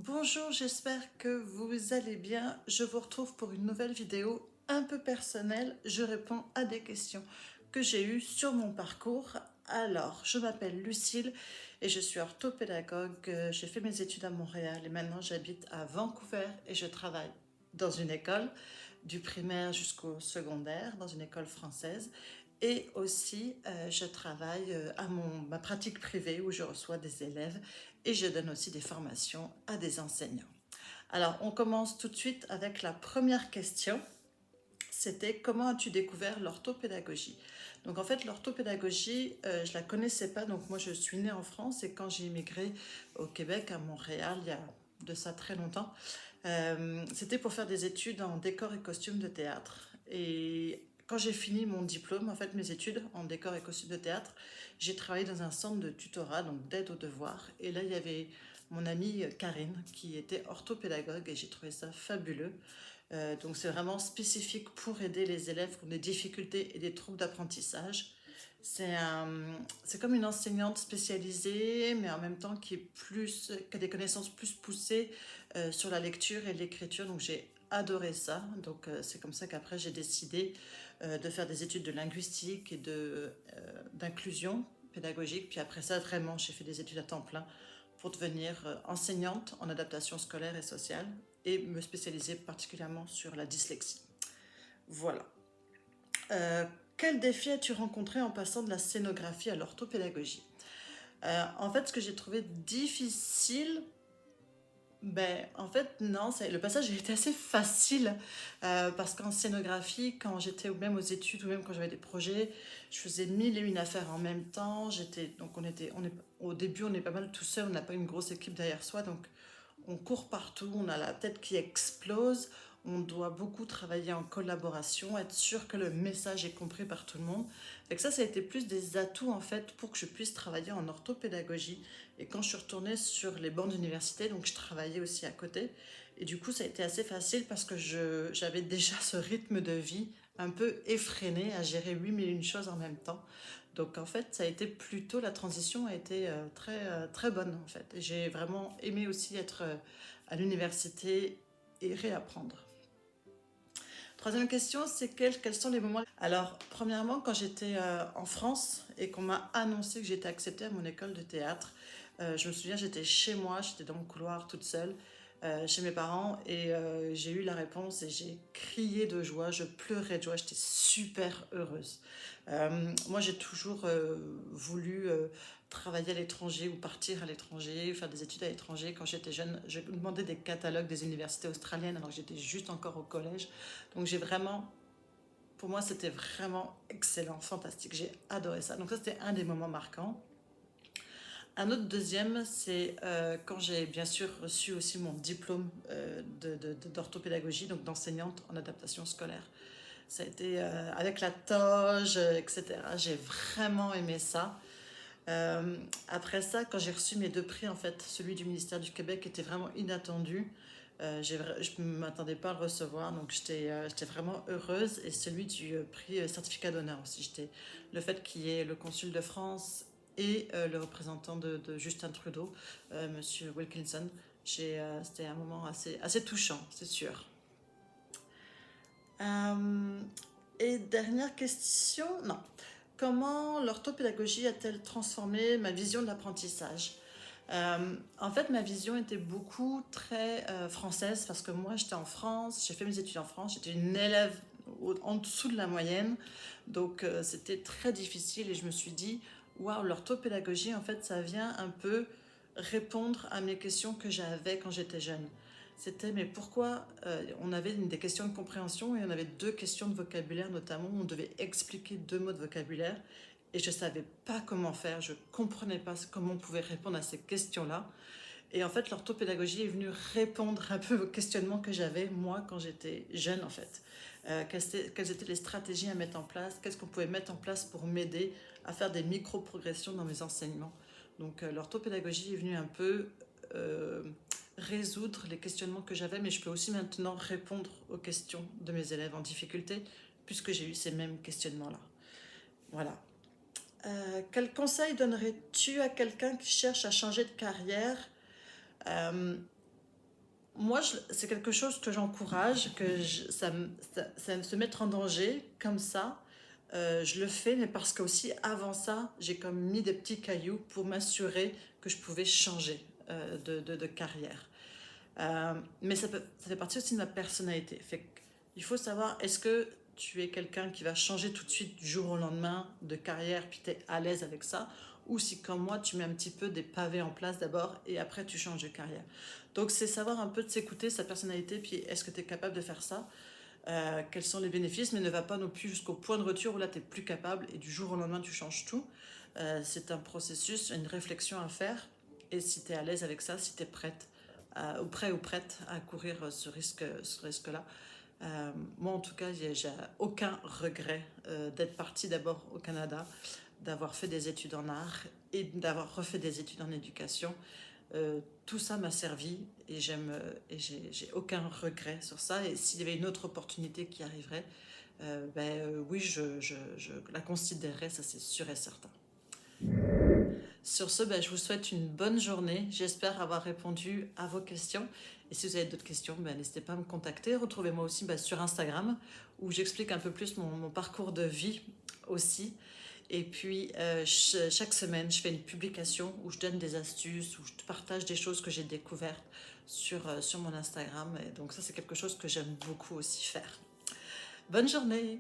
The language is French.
Bonjour, j'espère que vous allez bien. Je vous retrouve pour une nouvelle vidéo un peu personnelle. Je réponds à des questions que j'ai eues sur mon parcours. Alors, je m'appelle Lucille et je suis orthopédagogue. J'ai fait mes études à Montréal et maintenant j'habite à Vancouver et je travaille dans une école du primaire jusqu'au secondaire, dans une école française. Et aussi, je travaille à ma pratique privée où je reçois des élèves et je donne aussi des formations à des enseignants. Alors, on commence tout de suite avec la première question. C'était comment as-tu découvert l'orthopédagogie? Donc en fait, l'orthopédagogie, je ne la connaissais pas. Donc moi, je suis née en France et quand j'ai immigré au Québec, à Montréal, il y a de ça très longtemps, c'était pour faire des études en décor et costume de théâtre. Et quand j'ai fini mon diplôme, en fait mes études en décor et costume de théâtre, j'ai travaillé dans un centre de tutorat, donc d'aide aux devoirs. Et là, il y avait mon amie Karine qui était orthopédagogue et j'ai trouvé ça fabuleux. Donc c'est vraiment spécifique pour aider les élèves qui ont des difficultés et des troubles d'apprentissage. C'est c'est comme une enseignante spécialisée, mais en même temps qui a des connaissances plus poussées sur la lecture et l'écriture. Donc j'ai adoré ça. Donc c'est comme ça qu'après j'ai décidé de faire des études de linguistique et d'inclusion pédagogique. Puis après ça, vraiment, j'ai fait des études à temps plein pour devenir enseignante en adaptation scolaire et sociale et me spécialiser particulièrement sur la dyslexie. Voilà. Euh, quel défi as-tu rencontré en passant de la scénographie à l'orthopédagogie? En fait, ce que j'ai trouvé difficile, en fait, non, le passage a été assez facile parce qu'en scénographie, quand j'étais même aux études ou même quand j'avais des projets, je faisais mille et une affaires en même temps. Donc au début, on est pas mal tout seul, on n'a pas une grosse équipe derrière soi, donc on court partout, on a la tête qui explose, on doit beaucoup travailler en collaboration, être sûr que le message est compris par tout le monde. Et que ça a été plus des atouts en fait pour que je puisse travailler en orthopédagogie. Et quand je suis retournée sur les bancs d'université, donc je travaillais aussi à côté. Et du coup, ça a été assez facile parce que j'avais déjà ce rythme de vie un peu effréné à gérer 8001 choses en même temps. Donc en fait, ça a été plutôt, la transition a été très bonne en fait. Et j'ai vraiment aimé aussi être à l'université et réapprendre. Troisième question, c'est quels sont les moments... Alors, premièrement, quand j'étais en France et qu'on m'a annoncé que j'étais acceptée à mon école de théâtre, je me souviens, j'étais chez moi, j'étais dans mon couloir toute seule, chez mes parents, et j'ai eu la réponse et j'ai crié de joie, je pleurais de joie, j'étais super heureuse. Moi, j'ai toujours voulu travailler à l'étranger ou partir à l'étranger, faire des études à l'étranger. Quand j'étais jeune, je demandais des catalogues des universités australiennes alors que j'étais juste encore au collège. Donc j'ai vraiment, pour moi, c'était vraiment excellent, fantastique. J'ai adoré ça. Donc ça, c'était un des moments marquants. Un autre deuxième, c'est quand j'ai bien sûr reçu aussi mon diplôme d'orthopédagogie, donc d'enseignante en adaptation scolaire. Ça a été avec la toge, etc. J'ai vraiment aimé ça. Après ça, quand j'ai reçu mes deux prix, en fait, celui du ministère du Québec était vraiment inattendu. Je ne m'attendais pas à le recevoir, donc j'étais vraiment heureuse. Et celui du prix certificat d'honneur aussi. Le fait qu'il y ait le consul de France et le représentant de Justin Trudeau, Monsieur Wilkinson, c'était un moment assez touchant, c'est sûr. Euh, et dernière question, non. Comment l'orthopédagogie a-t-elle transformé ma vision de l'apprentissage? En fait, ma vision était beaucoup très française parce que moi, j'étais en France, j'ai fait mes études en France, j'étais une élève en dessous de la moyenne, donc c'était très difficile et je me suis dit, waouh, l'orthopédagogie, en fait, ça vient un peu répondre à mes questions que j'avais quand j'étais jeune. C'était, mais pourquoi on avait des questions de compréhension et on avait deux questions de vocabulaire notamment, où on devait expliquer deux mots de vocabulaire et je ne savais pas comment faire, je ne comprenais pas comment on pouvait répondre à ces questions-là. Et en fait, l'orthopédagogie est venue répondre un peu aux questionnements que j'avais moi quand j'étais jeune en fait. Quelles étaient les stratégies à mettre en place, qu'est-ce qu'on pouvait mettre en place pour m'aider à faire des micro-progressions dans mes enseignements. Donc l'orthopédagogie est venue un peu euh, résoudre les questionnements que j'avais, mais je peux aussi maintenant répondre aux questions de mes élèves en difficulté, puisque j'ai eu ces mêmes questionnements-là. Voilà. Quel conseil donnerais-tu à quelqu'un qui cherche à changer de carrière? moi, c'est quelque chose que j'encourage, ça se mettre en danger comme ça. Je le fais, mais parce que aussi avant ça, j'ai comme mis des petits cailloux pour m'assurer que je pouvais changer de carrière. Mais ça fait partie aussi de ma personnalité. Il faut savoir, est-ce que tu es quelqu'un qui va changer tout de suite du jour au lendemain de carrière, puis tu es à l'aise avec ça, ou si comme moi, tu mets un petit peu des pavés en place d'abord et après tu changes de carrière. Donc c'est savoir un peu de s'écouter, sa personnalité, puis est-ce que tu es capable de faire ça, quels sont les bénéfices, mais ne va pas non plus jusqu'au point de rupture où là tu n'es plus capable et du jour au lendemain tu changes tout. C'est un processus, une réflexion à faire, et si tu es à l'aise avec ça, si tu es prête ou prêt ou prête à courir ce risque-là. Moi, en tout cas, j'ai aucun regret d'être partie d'abord au Canada, d'avoir fait des études en art et d'avoir refait des études en éducation. Tout ça m'a servi et j'ai aucun regret sur ça. Et s'il y avait une autre opportunité qui arriverait, oui, je la considérerais, ça c'est sûr et certain. Sur ce, je vous souhaite une bonne journée. J'espère avoir répondu à vos questions. Et si vous avez d'autres questions, n'hésitez pas à me contacter. Retrouvez-moi aussi sur Instagram où j'explique un peu plus mon parcours de vie aussi. Et puis, chaque semaine, je fais une publication où je donne des astuces, où je partage des choses que j'ai découvertes sur mon Instagram. Et donc ça, c'est quelque chose que j'aime beaucoup aussi faire. Bonne journée!